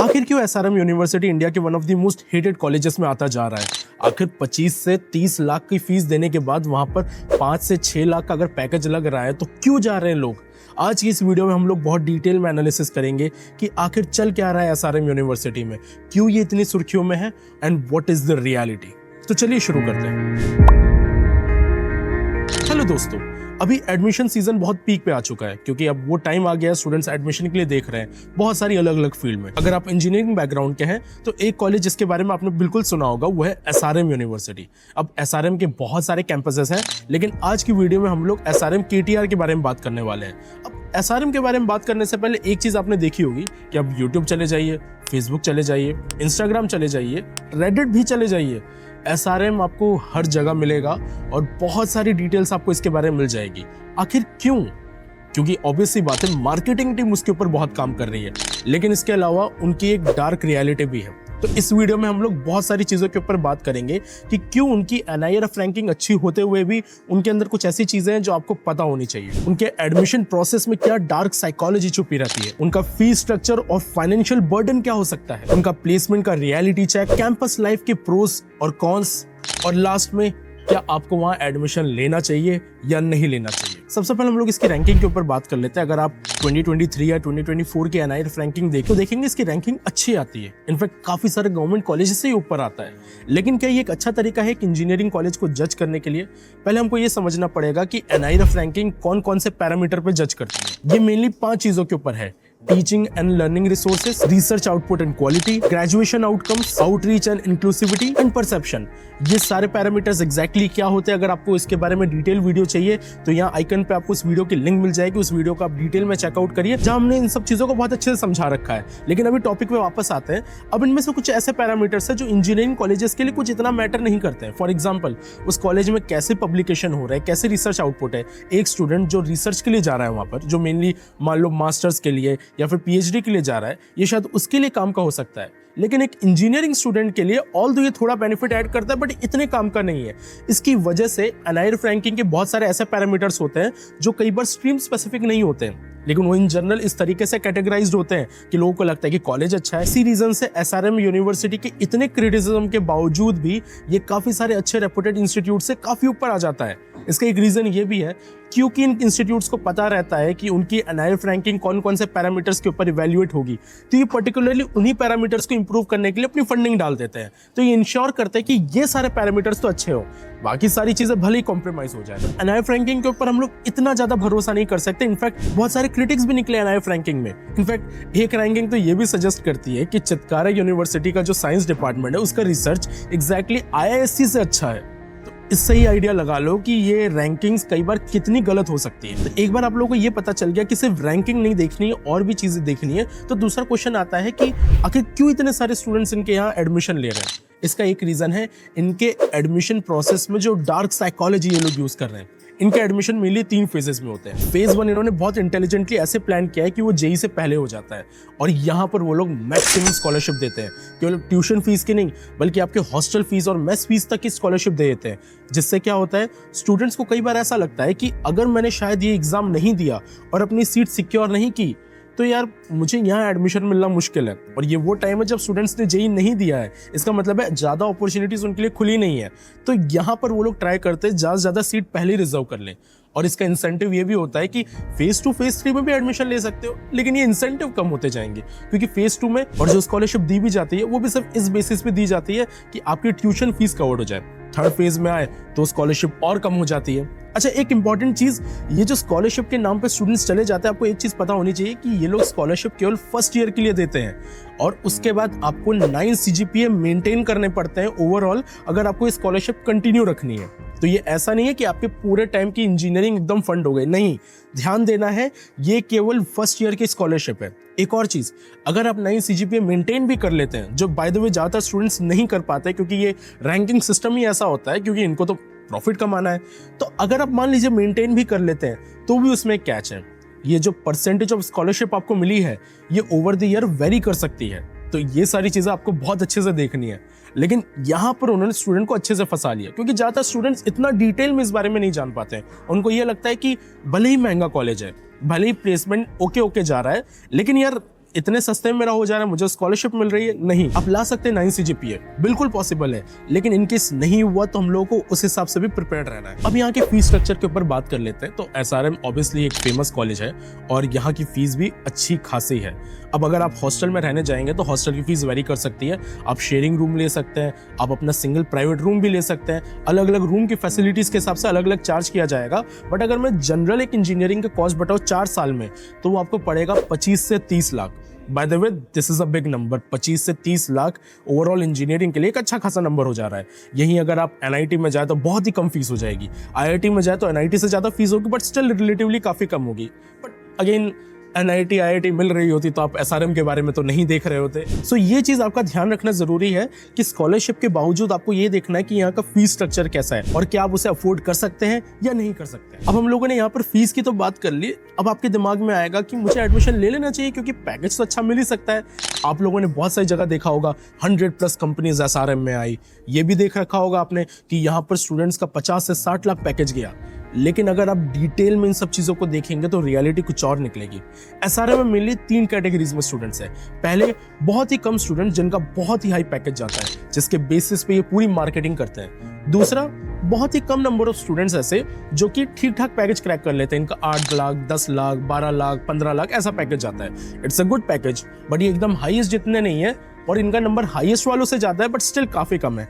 आखिर क्यों SRM university India के one of the most hated colleges में आता जा रहा है? आखिर 25 से 30 लाख की फीस देने के बाद वहां पर 5 से 6 लाख का अगर पैकेज लग रहा है तो क्यों जा रहे हैं लोग? आज की इस वीडियो में हम लोग बहुत डिटेल में एनालिसिस करेंगे कि आखिर चल क्या रहा है एसआरएम यूनिवर्सिटी में, क्यों ये इतनी सुर्खियों में है and what is the reality. तो चलिए शुरू करते हैं। हेलो दोस्तों, अभी एडमिशन सीजन बहुत पीक पे आ चुका है क्योंकि अब वो टाइम आ गया है स्टूडेंट्स एडमिशन के लिए देख रहे हैं बहुत सारी अलग अलग फील्ड में। अगर आप इंजीनियरिंग बैकग्राउंड के हैं तो एक कॉलेज जिसके बारे में आपने बिल्कुल सुना होगा वो है एसआरएम यूनिवर्सिटी। अब एसआरएम के बहुत सारे कैंपसेस हैं, लेकिन आज की वीडियो में हम लोग एसआरएम केटीआर के बारे में बात करने वाले हैं। अब एसआरएम के बारे में बात करने से पहले एक चीज आपने देखी होगी कि अब यूट्यूब चले जाइए, फेसबुक चले जाइए, इंस्टाग्राम चले जाइए, रेडिट भी चले जाइए, एसआरएम आपको हर जगह मिलेगा और बहुत सारी डिटेल्स आपको इसके बारे में मिल जाएगी। आखिर क्यों? क्योंकि ऑब्वियसली बात है मार्केटिंग टीम उसके ऊपर बहुत काम कर रही है, लेकिन इसके अलावा उनकी एक डार्क रियलिटी भी है। तो इस वीडियो में हम लोग बहुत सारी चीजों के ऊपर बात करेंगे कि क्यों उनकी एनआईआरएफ रैंकिंग अच्छी होते हुए भी उनके अंदर कुछ ऐसी चीजें हैं जो आपको पता होनी चाहिए। उनके एडमिशन प्रोसेस में क्या डार्क साइकोलॉजी छुपी रहती है, उनका फीस स्ट्रक्चर और फाइनेंशियल बर्डन क्या हो सकता है, उनका प्लेसमेंट का रियलिटी चेक, कैंपस लाइफ के प्रोस और कॉन्स, और लास्ट में क्या आपको वहां एडमिशन लेना चाहिए या नहीं लेना चाहिए। सबसे पहले हम लोग इसकी रैंकिंग के ऊपर बात कर लेते हैं। अगर आप 2023 या 2024 की एनआईआरएफ रैंकिंग देखें तो देखेंगे इसकी रैंकिंग अच्छी आती है। इनफैक्ट काफी सारे गवर्नमेंट कॉलेज से ही ऊपर आता है। लेकिन क्या ये एक अच्छा तरीका है कि इंजीनियरिंग कॉलेज को जज करने के लिए? पहले हमको ये समझना पड़ेगा कि एनआईआरएफ रैंकिंग कौन कौन से पैरामीटर पे जज करती है। ये मेनली 5 चीजों के ऊपर है: teaching and learning resources, research output and quality, graduation outcomes, outreach and inclusivity and perception. ये सारे पैरामीटर्स एग्जैक्टली क्या होते हैं, अगर आपको इसके बारे में डिटेल वीडियो चाहिए तो यहाँ आइकन पे आपको उस वीडियो की लिंक मिल जाएगी। उस वीडियो को आप डिटेल में चेकआउट करिए जहां हमने इन सब चीजों को बहुत अच्छे से समझा रखा है। लेकिन अभी टॉपिक पे वापस आते हैं। अब इनमें से कुछ ऐसे पैरामीटर्स है जो इंजीनियरिंग कॉलेजेस के लिए कुछ इतना मैटर नहीं करते हैं। फॉर एग्जाम्पल, उस कॉलेज में कैसे पब्लिकेशन हो रहा है, कैसे रिसर्च आउटपुट है। एक स्टूडेंट जो रिसर्च के लिए जा रहा है वहां पर, जो मेनली मान लो मास्टर्स के लिए या फिर पीएचडी के लिए जा रहा है, ये शायद उसके लिए काम का हो सकता है। लेकिन एक इंजीनियरिंग स्टूडेंट के लिए ऑल दो ये थोड़ा बेनिफिट ऐड करता है, बट इतने काम का नहीं है। इसकी वजह से एनआईआरएफ रैंकिंग के बहुत सारे ऐसे पैरामीटर्स होते हैं जो कई बार स्ट्रीम स्पेसिफिक नहीं होते हैं, लेकिन वो इन जनरल इस तरीके से कैटेगराइज्ड होते हैं कि लोगों को लगता है कि कॉलेज अच्छा है। इसी रीजन से एसआरएम यूनिवर्सिटी के इतने क्रिटिसिज्म के बावजूद भी ये काफी सारे अच्छे रेपुटेड इंस्टीट्यूट से काफी ऊपर आ जाता है। इसका एक रीजन ये भी है क्योंकि इन इंस्टीट्यूट्स को पता रहता है कि उनकी एनआईआरएफ रैंकिंग कौन कौन से पैरामीटर्स के ऊपर इवैल्यूएट होगी, तो ये पर्टिकुलरली उन्हीं पैरामीटर्स को इंप्रूव करने के लिए अपनी फंडिंग डाल देते हैं। तो ये इंश्योर करते हैं कि ये सारे पैरामीटर्स तो अच्छे हो, बाकी सारी चीजें भले ही कॉम्प्रोमाइज हो जाए। एनआईआरएफ रैंकिंग के ऊपर हम लोग इतना ज्यादा भरोसा नहीं कर सकते। इनफैक्ट बहुत सारे क्रिटिक्स भी निकले एनआईआरएफ रैंकिंग में। इनफैक्ट एक रैंकिंग तो ये भी सजेस्ट करती है कि चितकारा यूनिवर्सिटी का जो साइंस डिपार्टमेंट है उसका रिसर्च एग्जैक्टली आईआईएससी से अच्छा है। इससे ही आइडिया लगा लो कि ये रैंकिंग्स कई बार कितनी गलत हो सकती है। तो एक बार आप लोगों को ये पता चल गया कि सिर्फ रैंकिंग नहीं देखनी है और भी चीजें देखनी है, तो दूसरा क्वेश्चन आता है कि आखिर क्यों इतने सारे स्टूडेंट्स इनके यहाँ एडमिशन ले रहे हैं। इसका एक रीजन है इनके एडमिशन प्रोसेस में जो डार्क साइकोलॉजी ये लोग यूज कर रहे हैं। इनके एडमिशन मेनली 3 फेजेस में होते हैं। फेज 1 इन्होंने बहुत इंटेलिजेंटली ऐसे प्लान किया है कि वो जेईई से पहले हो जाता है और यहाँ पर वो लोग मैक्सिमम स्कॉलरशिप देते हैं। केवल ट्यूशन फीस की नहीं बल्कि आपके हॉस्टल फीस और मेस फीस तक की स्कॉलरशिप दे देते हैं। जिससे क्या होता है, स्टूडेंट्स को कई बार ऐसा लगता है कि अगर मैंने शायद ये एग्जाम नहीं दिया और अपनी सीट सिक्योर नहीं की तो यार मुझे यहाँ एडमिशन मिलना मुश्किल है। और ये वो टाइम है जब स्टूडेंट्स ने जेईई नहीं दिया है, इसका मतलब है ज़्यादा अपॉर्चुनिटीज़ उनके लिए खुली नहीं है। तो यहाँ पर वो लोग ट्राई करते हैं ज़्यादा से ज़्यादा सीट पहले रिजर्व कर लें। और इसका इंसेंटिव ये भी होता है कि फेज 2 फेज 3 में भी एडमिशन ले सकते हो, लेकिन ये इंसेंटिव कम होते जाएंगे क्योंकि फेज 2 में और जो स्कॉलरशिप दी भी जाती है वो भी सिर्फ इस बेसिस पे दी जाती है कि आपकी ट्यूशन फीस कवर्ड हो जाए। थर्ड फेज में आए तो स्कॉलरशिप और कम हो जाती है। अच्छा, एक इंपॉर्टेंट चीज, ये जो स्कॉलरशिप के नाम पे स्टूडेंट्स चले जाते हैं, आपको एक चीज पता होनी चाहिए कि ये लोग स्कॉलरशिप केवल फर्स्ट ईयर के लिए देते हैं और उसके बाद आपको 9 सीजीपीए मेंटेन करने पड़ते हैं ओवरऑल अगर आपको स्कॉलरशिप कंटिन्यू रखनी है। तो ये ऐसा नहीं है कि आपके पूरे टाइम की इंजीनियरिंग एकदम फंड हो गई, नहीं, ध्यान देना है ये केवल फर्स्ट ईयर की स्कॉलरशिप है। एक और चीज, अगर आप 9 सीजीपीए मेंटेन भी कर लेते हैं, जो बाय द वे ज्यादातर स्टूडेंट्स नहीं कर पाते क्योंकि ये रैंकिंग सिस्टम ही ऐसा होता है, क्योंकि इनको तो प्रॉफिट कमाना है। तो अगर आप मान लीजिए मेंटेन भी कर लेते हैं तो भी उसमें एक कैच है, ये जो परसेंटेज ऑफ स्कॉलरशिप आपको मिली है ये ओवर द ईयर वेरी कर सकती है। तो ये सारी चीजें आपको बहुत अच्छे से देखनी है। लेकिन यहाँ पर उन्होंने स्टूडेंट को अच्छे से फंसा लिया क्योंकि ज्यादातर स्टूडेंट्स इतना डिटेल में इस बारे में नहीं जान पाते हैं। उनको ये लगता है कि भले ही महंगा कॉलेज है, भले ही प्लेसमेंट ओके जा रहा है, लेकिन यार इतने सस्ते में मेरा हो जा रहा है, मुझे स्कॉलरशिप मिल रही है, नहीं। आप ला सकते हैं 9 CGPA, बिल्कुल पॉसिबल है, लेकिन इनकेस नहीं हुआ तो हम लोगों को उस हिसाब से भी प्रिपेयर रहना है। अब यहाँ के फीस स्ट्रक्चर के ऊपर बात कर लेते हैं। तो SRM ऑब्वियसली एक फेमस कॉलेज है और यहाँ की फीस भी अच्छी खासी है। अब अगर आप हॉस्टल में रहने जाएंगे तो हॉस्टल की फीस वेरी कर सकती है। आप शेयरिंग रूम ले सकते हैं, आप अपना सिंगल प्राइवेट रूम भी ले सकते हैं। अलग अलग रूम की फैसिलिटीज के हिसाब से अलग अलग चार्ज किया जाएगा। बट अगर मैं जनरल एक इंजीनियरिंग का कॉस्ट बताऊँ 4 साल में, तो वो आपको पड़ेगा 25 से 30 lakh. By the way this is a big number. 25 से 30 लाख ओवरऑल इंजीनियरिंग के लिए एक अच्छा खासा नंबर हो जा रहा है। यहीं अगर आप NIT में जाए तो बहुत ही कम फीस हो जाएगी। IIT में जाए तो NIT से ज़्यादा फीस होगी, बट स्टिल रिलेटिवली काफ़ी कम होगी। बट अगेन NIT IIT मिल रही होती तो आप SRM के बारे में तो नहीं देख रहे होते। सो ये चीज़ आपका ध्यान रखना ज़रूरी है कि स्कॉलरशिप के बावजूद आपको ये देखना है कि यहाँ का फीस स्ट्रक्चर कैसा है और क्या आप उसे अफोर्ड कर सकते हैं या नहीं कर सकते। अब हम लोगों ने यहाँ पर फीस की तो बात कर ली। अब आपके दिमाग में आएगा कि मुझे एडमिशन ले लेना चाहिए क्योंकि पैकेज तो अच्छा मिल ही सकता है। आप लोगों ने बहुत सारी जगह देखा होगा 100+ कंपनीज SRM में आई। ये भी देख रखा होगा आपने कि यहाँ पर स्टूडेंट्स का 50 से 60 लाख पैकेज गया। लेकिन अगर आप डिटेल में इन सब चीज़ों को देखेंगे तो रियलिटी कुछ और निकलेगी। SRM में मेनली 3 कैटेगरीज में स्टूडेंट्स हैं। पहले बहुत ही कम स्टूडेंट जिनका बहुत ही हाई पैकेज जाता है, जिसके बेसिस पे ये पूरी मार्केटिंग करते हैं। दूसरा, बहुत ही कम नंबर ऑफ स्टूडेंट्स ऐसे जो कि ठीक ठाक पैकेज क्रैक कर लेते हैं। इनका 8 लाख, 10 लाख, 12 लाख, 15 लाख ऐसा पैकेज जाता है। It's a good package, but ये एकदम हाईएस्ट जितने नहीं है और इनका नंबर हाईएस्ट वालों से ज़्यादा है, बट स्टिल काफ़ी कम है।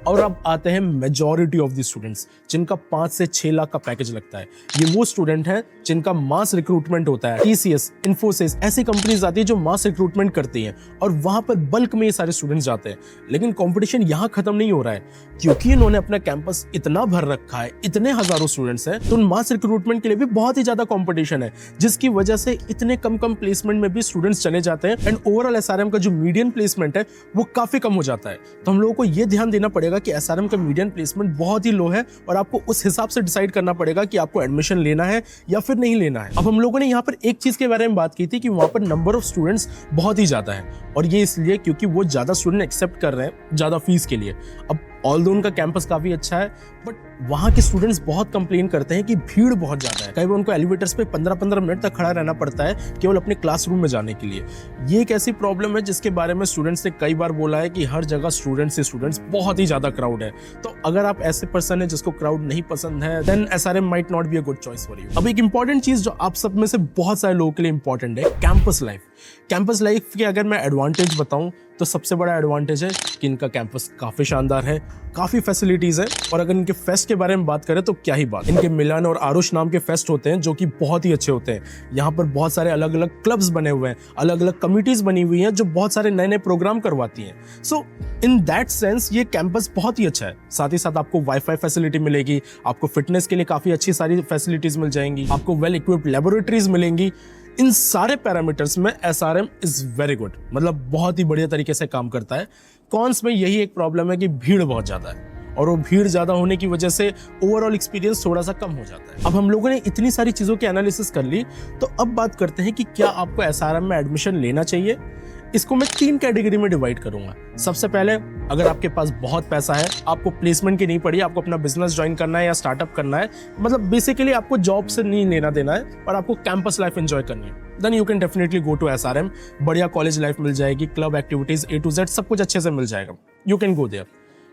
और अब आते हैं मेजॉरिटी ऑफ द स्टूडेंट्स जिनका 5 से 6 लाख का पैकेज लगता है। ये वो स्टूडेंट हैं जिनका मास रिक्रूटमेंट होता है। TCS, इन्फोसिस ऐसी कंपनीज आती है जो मास रिक्रूटमेंट करती हैं और वहां पर बल्क में ये सारे स्टूडेंट्स जाते हैं। लेकिन कंपटीशन यहाँ खत्म नहीं हो रहा है क्योंकि इन्होंने अपना कैंपस इतना भर रखा है, इतने हजारों स्टूडेंट्स हैं, तो उन मास रिक्रूटमेंट के लिए भी बहुत ही ज्यादा कंपटीशन है, जिसकी वजह से इतने कम प्लेसमेंट में भी स्टूडेंट्स चले जाते हैं एंड ओवरऑल SRM का जो मीडियन प्लेसमेंट है वो काफी कम हो जाता है। तो हम लोगों को ये ध्यान देना पड़ेगा कि SRM का मीडियन प्लेसमेंट बहुत ही लो है और आपको उस हिसाब से डिसाइड करना पड़ेगा कि आपको एडमिशन लेना है या फिर नहीं लेना है। अब हम लोगों ने यहाँ पर एक चीज के बारे में बात की थी कि वहां पर नंबर ऑफ स्टूडेंट्स बहुत ही ज्यादा है और ये इसलिए क्योंकि वो ज्यादा स्टूडेंट एक्सेप्ट कर रहे हैं ज्यादा फीस के लिए। अब ऑल्दो उनका कैंपस काफी अच्छा है, बट वहाँ के स्टूडेंट्स बहुत कंप्लेन करते हैं कि भीड़ बहुत ज़्यादा है। कई बार उनको एलिवेटर्स पे 15-15 मिनट तक खड़ा रहना पड़ता है केवल अपने क्लासरूम में जाने के लिए। ये एक ऐसी प्रॉब्लम है जिसके बारे में स्टूडेंट्स ने कई बार बोला है कि हर जगह स्टूडेंट्स बहुत ही ज़्यादा क्राउड है। तो अगर आप ऐसे पर्सन है जिसको क्राउड नहीं पसंद है, then SRM might not be a good choice for you. अब एक इंपॉर्टेंट चीज़ जो आप सब में से बहुत सारे लोगों के लिए इंपॉर्टेंट है, कैंपस लाइफ। कैंपस लाइफ के अगर मैं एडवांटेज बताऊं तो सबसे बड़ा एडवांटेज है कि इनका कैंपस काफ़ी शानदार है, काफ़ी फैसिलिटीज़ है। और अगर इनके फेस्ट के बारे में बात करें तो क्या ही बात। इनके मिलन और आरुष नाम के फेस्ट होते हैं जो कि बहुत ही अच्छे होते हैं। यहाँ पर बहुत सारे अलग अलग क्लब्स बने हुए हैं, अलग अलग कमिटीज़ बनी हुई हैं जो बहुत सारे नए नए प्रोग्राम करवाती हैं। सो इन दैट सेंस ये कैंपस बहुत ही अच्छा है। साथ ही साथ आपको वाईफाई फैसिलिटी मिलेगी, आपको फिटनेस के लिए काफ़ी अच्छी सारी फैसिलिटीज़ मिल जाएंगी, आपको वेल इक्विप्ड लेबोरेटरीज मिलेंगी। इन सारे पैरामीटर्स में SRM इज़ वेरी गुड, मतलब बहुत ही बढ़िया तरीके से काम करता है। कॉन्स में यही एक प्रॉब्लम है कि भीड़ बहुत ज़्यादा है और वो भीड़ ज़्यादा होने की वजह से ओवरऑल एक्सपीरियंस थोड़ा सा कम हो जाता है। अब हम लोगों ने इतनी सारी चीज़ों की एनालिसिस कर ली, तो अब बात करते हैं कि क्या आपको SRM में एडमिशन लेना चाहिए। इसको मैं 3 कैटेगरी में डिवाइड करूंगा। सबसे पहले, अगर आपके पास बहुत पैसा है, आपको प्लेसमेंट की नहीं पड़ी, आपको अपना बिजनेस ज्वाइन करना है या स्टार्टअप करना है, मतलब बेसिकली आपको जॉब से नहीं लेना देना है और आपको कैंपस लाइफ एंजॉय करनी है, then you can definitely go to SRM। बढ़िया कॉलेज लाइफ मिल जाएगी, club activities A to Z सब कुछ अच्छे से मिल जाएगा, यू कैन गो देयर।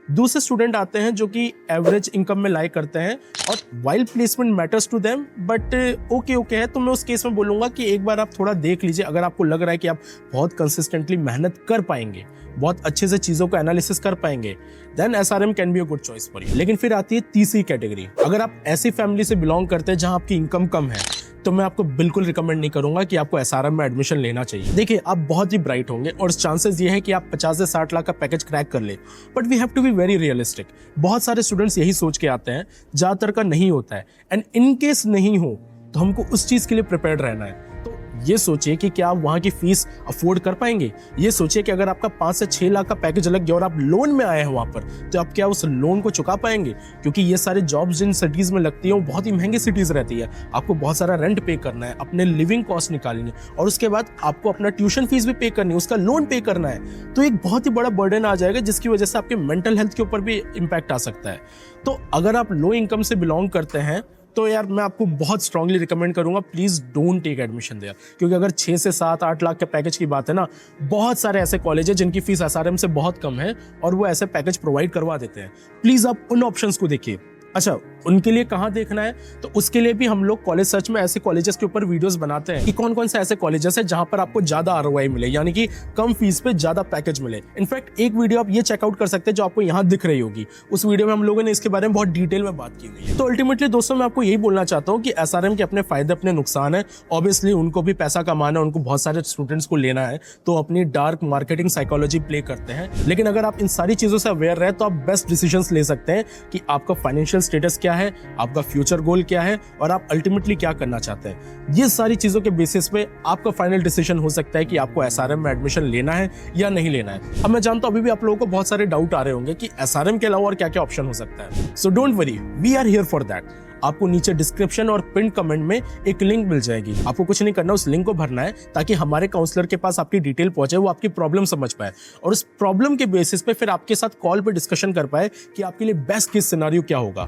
दूसरे स्टूडेंट आते हैं जो कि एवरेज इनकम में लाई करते हैं और while placement matters to them, but okay है, तो मैं उस केस में बोलूँगा कि एक बार आप थोड़ा देख लीजिए। अगर आपको लग रहा है कि आप बहुत कंसिस्टेंटली मेहनत कर पाएंगे, बहुत अच्छे से चीज़ों को एनालिसिस कर पाएंगे, then SRM can be a good choice for you. लेकिन फिर आती है तीसरी कैटेगरी। अगर आप ऐसी फैमिली से बिलोंग करते हैं जहाँ आपकी इनकम कम है, तो मैं आपको बिल्कुल रिकमेंड नहीं करूंगा कि आपको SRM में एडमिशन लेना चाहिए। देखिए, आप बहुत ही ब्राइट होंगे और चांसेस ये है कि आप 50 से 60 लाख का पैकेज क्रैक कर ले, but we have to be very realistic. बहुत सारे स्टूडेंट्स यही सोच के आते हैं, ज़्यादातर का नहीं होता है, एंड इन केस नहीं हो तो हमको उस चीज़ के लिए प्रिपेयर्ड रहना है। तो ये सोचिए कि क्या आप वहाँ की फीस अफोर्ड कर पाएंगे। ये सोचिए कि अगर आपका 5 से 6 लाख का पैकेज लग गया और आप लोन में आए हैं वहाँ पर, तो आप क्या उस लोन को चुका पाएंगे? क्योंकि ये सारे जॉब्स जिन सिटीज़ में लगती हैं वो बहुत ही महंगी सिटीज़ रहती है। आपको बहुत सारा रेंट पे करना है, अपने लिविंग कॉस्ट निकालनी है और उसके बाद आपको अपना ट्यूशन फीस भी पे करनी है, उसका लोन पे करना है। तो एक बहुत ही बड़ा बर्डन आ जाएगा जिसकी वजह से आपके मेंटल हेल्थ के ऊपर भी इम्पैक्ट आ सकता है। तो अगर आप लो इनकम से बिलोंग करते हैं तो यार मैं आपको बहुत स्ट्रांगली रिकमेंड करूंगा, please don't take admission there. क्योंकि अगर 6 से 7-8 लाख के पैकेज की बात है ना, बहुत सारे ऐसे कॉलेज है जिनकी फीस एसआरएम से बहुत कम है और वो ऐसे पैकेज प्रोवाइड करवा देते हैं। प्लीज आप उन ऑप्शंस को देखिए। अच्छा, उनके लिए कहाँ देखना है, तो उसके लिए भी हम लोग कॉलेज सर्च में ऐसे कॉलेजेस के ऊपर वीडियोस बनाते हैं कि कौन कौन से ऐसे कॉलेजेस है जहां पर आपको ज्यादा आरओआई मिले, यानी कि कम फीस पे ज्यादा पैकेज मिले। इनफैक्ट एक वीडियो आप ये चेकआउट कर सकते हैं जो आपको यहाँ दिख रही होगी, उस वीडियो में हम लोगों ने इसके बारे में बहुत डिटेल में बात की हुई है। तो अल्टीमेटली दोस्तों मैं आपको यही बोलना चाहता हूँ कि एसआरएम के अपने फायदे अपने नुकसान है। ऑब्वियसली उनको भी पैसा कमाना है, उनको बहुत सारे स्टूडेंट्स को लेना है, तो अपनी डार्क मार्केटिंग साइकोलॉजी प्ले करते हैं। लेकिन अगर आप इन सारी चीजों से अवेयर रहे तो आप बेस्ट डिसीजंस ले सकते हैं कि आपका फाइनेंशियल स्टेटस क्या है, आपका फ्यूचर गोल क्या है और आप अल्टीमेटली क्या करना चाहते हैं। ये सारी चीजों के बेसिस पे आपका फाइनल डिसीजन हो सकता है कि आपको एसआरएम में एडमिशन लेना है या नहीं लेना है। अब मैं जानता हूं अभी भी आप लोगों को बहुत सारे डाउट आ रहे होंगे कि एसआरएम के अलावा और क्या क्या ऑप्शन हो सकता है। So don't worry, we are here for that. आपको नीचे डिस्क्रिप्शन और पिन कमेंट में एक लिंक मिल जाएगी। आपको कुछ नहीं करना, उस लिंक को भरना है ताकि हमारे काउंसलर के पास आपकी डिटेल पहुंचे, वो आपकी प्रॉब्लम समझ पाए और उस प्रॉब्लम के बेसिस पे फिर आपके साथ कॉल पे डिस्कशन कर पाए कि आपके लिए बेस्ट केस सिनेरियो क्या होगा।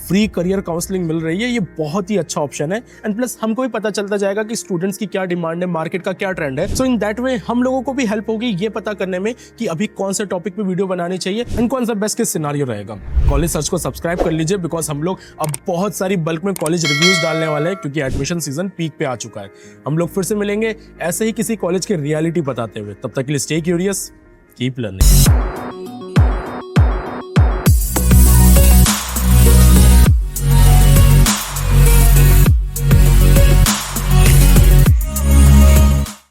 फ्री करियर काउंसलिंग मिल रही है, ये बहुत ही अच्छा ऑप्शन है। एंड प्लस हमको भी पता चलता जाएगा कि स्टूडेंट्स की क्या डिमांड है, मार्केट का क्या ट्रेंड है। सो इन दैट वे हम लोगों को भी हेल्प होगी ये पता करने में कि अभी कौन से टॉपिक पे वीडियो बनानी चाहिए एंड कौन सा बेस्ट केस सिनेरियो रहेगा। कॉलेज सर्च को सब्सक्राइब कर लीजिए, बिकॉज हम लोग अब बहुत सारी बल्क में कॉलेज रिव्यूज डालने वाले हैं, क्योंकि एडमिशन सीजन पीक पे आ चुका है। हम लोग फिर से मिलेंगे ऐसे ही किसी कॉलेज की रियलिटी बताते हुए। तब तक के लिए स्टे क्यूरियस, कीप लर्निंग।